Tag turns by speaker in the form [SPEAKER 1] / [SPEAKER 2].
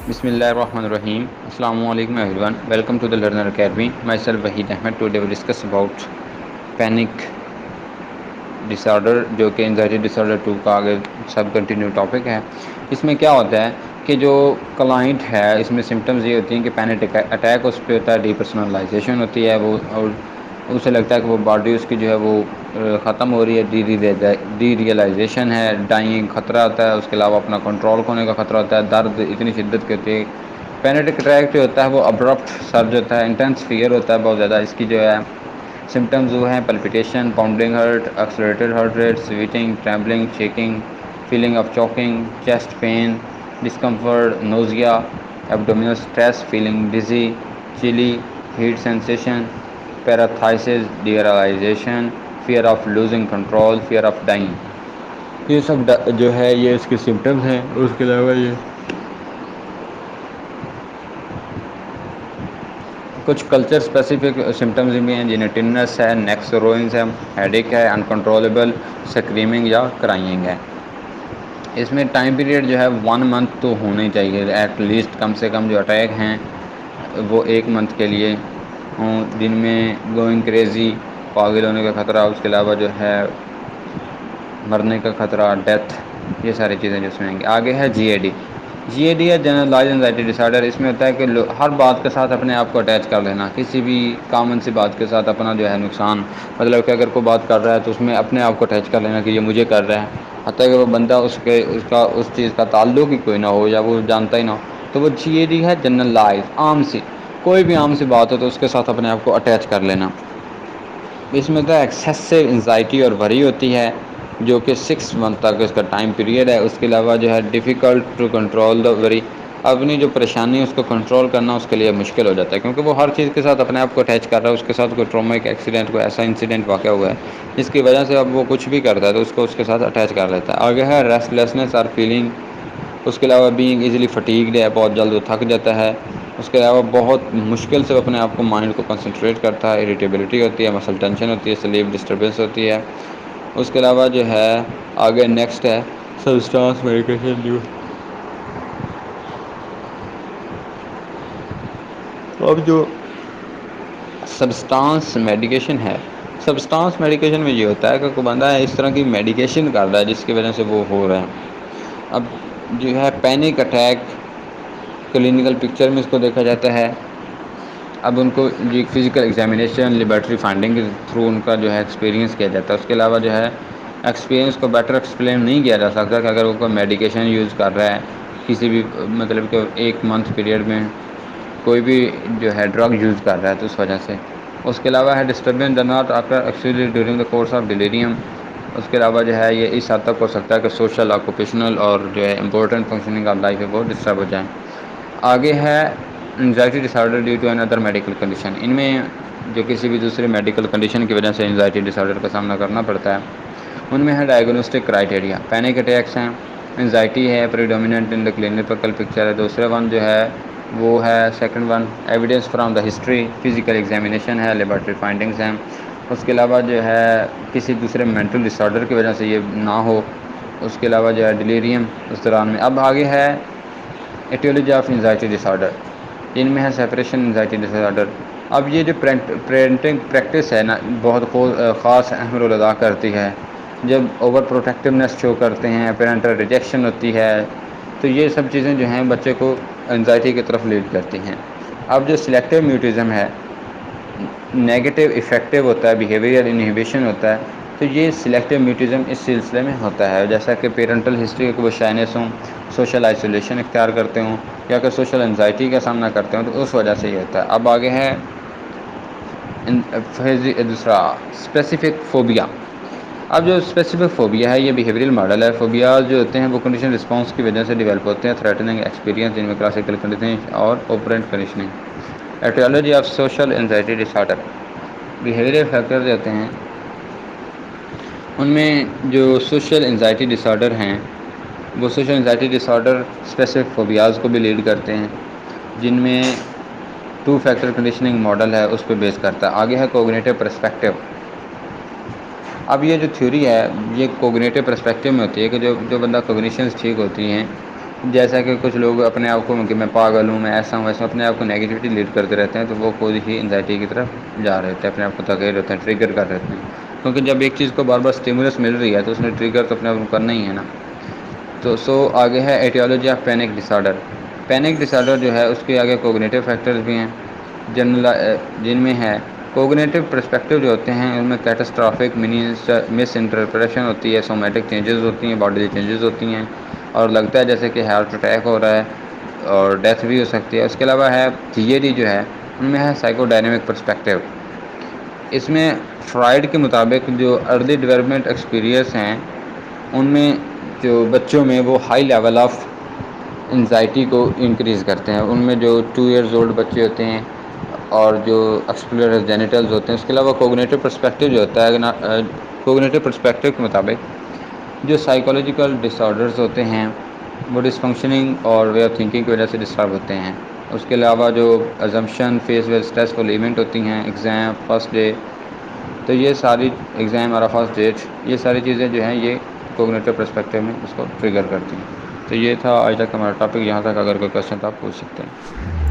[SPEAKER 1] بسم اللہ الرحمن الرحیم. السلام علیکم everyone. Welcome to the Learner Academy. Myself Wahid Ahmed. Today we discuss about panic disorder جو کہ انزائٹی ڈسارڈر 2 کا آگے سب کنٹینیو ٹاپک ہے. اس میں کیا ہوتا ہے کہ جو کلائنٹ ہے اس میں سمٹمز یہ ہوتی ہیں کہ پینک اٹیک اس پہ ہوتا ہے, ڈی پرسنلائزیشن ہوتی ہے وہ, اور اسے لگتا ہے کہ وہ باڈی اس کی جو ہے وہ ختم ہو رہی ہے, ڈی ریئلائزیشن ہے, ڈائنگ خطرہ ہوتا ہے, اس کے علاوہ اپنا کنٹرول کھونے کا خطرہ ہوتا ہے, درد اتنی شدت کی ہوتی ہے. پینیٹک اٹیک جو ہوتا ہے وہ ابرپٹ سرج ہوتا ہے, انٹینس فیئر ہوتا ہے بہت زیادہ. اس کی جو ہے سمٹمز وہ ہیں palpitation, pounding heart, accelerated heart rate, sweating, trembling, shaking, feeling of choking, chest pain, discomfort, nausea, abdominal stress, feeling dizzy, chilly, heat sensation, paresthesia, derealization, fear of losing control, fear of dying. یہ سب جو ہے یہ اس کے symptoms ہیں. اس کے علاوہ یہ کچھ کلچر اسپیسیفک سمٹمز بھی ہیں جنہیں ٹنس ہے, نیک سروئنس ہے, ہیڈ ایک ہے, انکنٹرولبل اسکریمنگ یا کرائنگ ہے. اس میں ٹائم پیریڈ جو ہے 1 منتھ تو ہونا ہی چاہیے ایٹ لیسٹ. کم سے کم جو اٹیک ہیں وہ 1 منتھ کے لیے ہوں, جن میں گوئنگ کریزی, پاگل ہونے کا خطرہ, اس کے علاوہ جو ہے مرنے کا خطرہ, ڈیتھ, یہ ساری چیزیں جو سنیں گے. آگے ہے جی اے ڈی. جی اے ڈی ہے جنرلائز اینزائٹی ڈس آرڈر. اس میں ہوتا ہے کہ ہر بات کے ساتھ اپنے آپ کو اٹیچ کر لینا, کسی بھی کامن سی بات کے ساتھ اپنا جو ہے نقصان, مطلب کہ اگر کوئی بات کر رہا ہے تو اس میں اپنے آپ کو اٹیچ کر لینا کہ یہ مجھے کر رہا ہے, حتیٰ کہ وہ بندہ اس چیز کا تعلق ہی کوئی نہ ہو یا وہ جانتا ہی نہ ہو. تو وہ جی اے ڈی ہے جنرلائز, عام سی, کوئی بھی عام سی بات ہو تو اس کے ساتھ اپنے آپ کو اٹیچ کر لینا. اس میں تو ایکسیسو انزائٹی اور وری ہوتی ہے جو کہ 6 منتھ تک اس کا ٹائم پیریڈ ہے. اس کے علاوہ جو ہے ڈیفیکلٹ ٹو کنٹرول دا وری, اپنی جو پریشانی ہے اس کو کنٹرول کرنا اس کے لیے مشکل ہو جاتا ہے, کیونکہ وہ ہر چیز کے ساتھ اپنے آپ کو اٹیچ کر رہا ہے. اس کے ساتھ کوئی ٹرامیک ایکسیڈنٹ, کوئی ایسا انسیڈنٹ واقع ہوا ہے جس کی وجہ سے اب وہ کچھ بھی کرتا ہے تو اس کو اس کے ساتھ اٹیچ کر لیتا ہے. آگے ہے ریسٹ لیسنس اور فیلنگ. اس کے علاوہ بینگ ایزیلی فٹیگڈ ہے, بہت جلد وہ تھک جاتا ہے. اس کے علاوہ بہت مشکل سے اپنے آپ کو مائنڈ کو کنسنٹریٹ کرتا ہے, اریٹیبلٹی ہوتی ہے, مسل ٹینشن ہوتی ہے, سلیپ ڈسٹربینس ہوتی ہے. اس کے علاوہ جو ہے آگے نیکسٹ ہے سبسٹانس میڈیکیشن ڈیو. اب جو سبسٹانس میڈیکیشن ہے, سبسٹانس میڈیکیشن میں یہ ہوتا ہے کہ کوئی بندہ ہے اس طرح کی میڈیکیشن کر رہا ہے جس کی وجہ سے وہ ہو رہا ہے. اب جو ہے پینک اٹیک کلینکل پکچر میں اس کو دیکھا جاتا ہے. اب ان کو جو فزیکل ایگزامینیشن, لیبارٹری فائنڈنگ کے تھرو ان کا جو ہے ایکسپیرینس کیا جاتا ہے. اس کے علاوہ جو ہے ایکسپیرینس کو بیٹر ایکسپلین نہیں کیا جا سکتا کہ اگر وہ کوئی میڈیکیشن یوز کر رہا ہے کسی بھی, مطلب کہ 1 منتھ پیریڈ میں کوئی بھی جو ہے ڈرگ یوز کر رہا ہے تو اس وجہ سے. اس کے علاوہ ہے disturbance not after actually during the course of delirium. اس کے علاوہ جو ہے یہ اس حد تک ہو سکتا ہے کہ سوشل, آکوپیشنل اور جو ہے امپورٹنٹ فنکشننگ آف لائف ہے وہ ڈسٹرب ہو جائیں. آگے ہے anxiety disorder due to another medical condition. ان میں جو کسی بھی دوسرے میڈیکل کنڈیشن کی وجہ سے انزائٹی ڈس آرڈر کا سامنا کرنا پڑتا ہے, ان میں ہے ڈائگنوسٹک کرائٹیریا. پینک اٹیکس ہیں, انزائٹی ہے پریڈومیننٹ ان دا کلینکل پکچر ہے. دوسرے ون جو ہے وہ ہے second one evidence from the history, physical examination ہے, لیبارٹری فائنڈنگس ہیں. اس کے علاوہ جو ہے کسی دوسرے مینٹل ڈس آرڈر کی وجہ سے یہ نہ ہو. اس کے علاوہ جو ہے ڈیلیریم اس دوران میں. اب آگے ہے aetiology of anxiety disorder. ان میں ہے سیپریشن انزائٹی ڈس آرڈر. اب یہ جو پرینٹنگ پریکٹس ہے نا بہت خاص اہم رول ادا کرتی ہے. جب اوور پروٹیکٹیونیس شو کرتے ہیں, پیرنٹل ریجیکشن ہوتی ہے, تو یہ سب چیزیں جو ہیں بچے کو انزائٹی کی طرف لیڈ کرتی ہیں. اب جو سلیکٹیو میوٹزم ہے, نیگیٹو افیکٹو ہوتا ہے, بیہیویئر انہیبیشن ہوتا ہے, تو یہ سلیکٹیو میوٹزم اس سلسلے میں ہوتا ہے. جیسا کہ پیرنٹل ہسٹری کو وہ شائنیس ہوں, سوشل آئسولیشن اختیار کرتے ہوں, یا کہ سوشل انزائٹی کا سامنا کرتے ہوں, تو اس وجہ سے یہ ہوتا ہے. اب آگے ہے دوسرا اسپیسیفک فوبیا. اب جو اسپیسیفک فوبیا ہے یہ بیہیویئرل ماڈل ہے. فوبیا جو ہوتے ہیں وہ کنڈیشن رسپانس کی وجہ سے ڈیولپ ہوتے ہیں. تھریٹننگ ایکسپیرینس جن میں کلاسیکل کنڈیشن اور operant conditioning. Etiology of social anxiety disorder. Behaviour factor ہوتے ہیں, ان میں جو سوشل انزائٹی ڈس آرڈر ہیں وہ سوشل انزائٹی ڈس آرڈر اسپیسیفک فوبیاز کو بھی لیڈ کرتے ہیں, جن میں 2 فیکٹر کنڈیشننگ ماڈل ہے اس پہ بیس کرتا ہے. آگے ہے کوگنیٹو پرسپیکٹیو. اب یہ جو تھیوری ہے یہ کوگنیٹو پرسپیکٹیو میں ہوتی ہے کہ جو بندہ کوگنیشنز ٹھیک ہوتی ہیں جیسا کہ کچھ لوگ اپنے آپ کو کہ میں پاگل ہوں، میں ایسا ہوں ویسا ہوں، اپنے آپ کو نیگیٹیوٹی لیڈ کرتے رہتے ہیں، تو وہ خود ہی انزائٹی کی طرف جا رہے تھے، اپنے آپ کو تغیر ہوتے ہیں، ٹریگر کر رہتے ہیں. کیونکہ جب ایک چیز کو بار بار اسٹیمولس مل رہی ہے تو اس نے ٹریگر تو اپنے آپ کو کرنا ہی ہے نا. تو آگے ہے aetiology of panic disorder. Panic disorder جو ہے اس کے آگے کوگنیٹو فیکٹرز بھی ہیں جن میں ہے کوگنیٹو پرسپیکٹیو جو ہوتے ہیں ان میں کیٹاسٹرافک مس انٹرپریشن ہوتی ہے، سومیٹک چینجز ہوتی ہیں، باڈیلی چینجز ہوتی ہیں، اور لگتا ہے جیسے کہ ہارٹ اٹیک ہو رہا ہے اور ڈیتھ بھی ہو سکتی ہے. اس کے علاوہ ہے تھیئری جو ہے ان میں ہے سائیکو ڈائنامک پرسپیکٹیو. اس میں فرائڈ کے مطابق جو ارلی ڈیولپمنٹ ایکسپیرئنس ہیں ان میں جو بچوں میں وہ ہائی لیول آف انزائٹی کو انکریز کرتے ہیں. ان میں جو 2 ایئرز اولڈ بچے ہوتے ہیں اور جو ایکسپلور جینیٹلز ہوتے ہیں، اس کے علاوہ کوگنیٹو پرسپیکٹیو جو ہوتا ہے کوگنیٹو پرسپیکٹیو کے مطابق جو سائیکولوجیکل ڈس آرڈرز ہوتے ہیں وہ ڈس فنکشننگ اور وے آف تھنکنگ کی وجہ سے ڈسٹرب ہوتے ہیں. اس کے علاوہ جو assumption face with stressful event ہوتی ہیں، ایگزام فرسٹ ڈے، تو یہ ساری ایگزام اور فرسٹ ڈیٹ، یہ ساری چیزیں جو ہیں یہ کوگنیٹو پرسپیکٹیو میں اس کو ٹریگر کرتی ہیں. تو یہ تھا آج تک ہمارا ٹاپک. یہاں تک اگر کوئی کوشچن تو آپ پوچھ سکتے ہیں.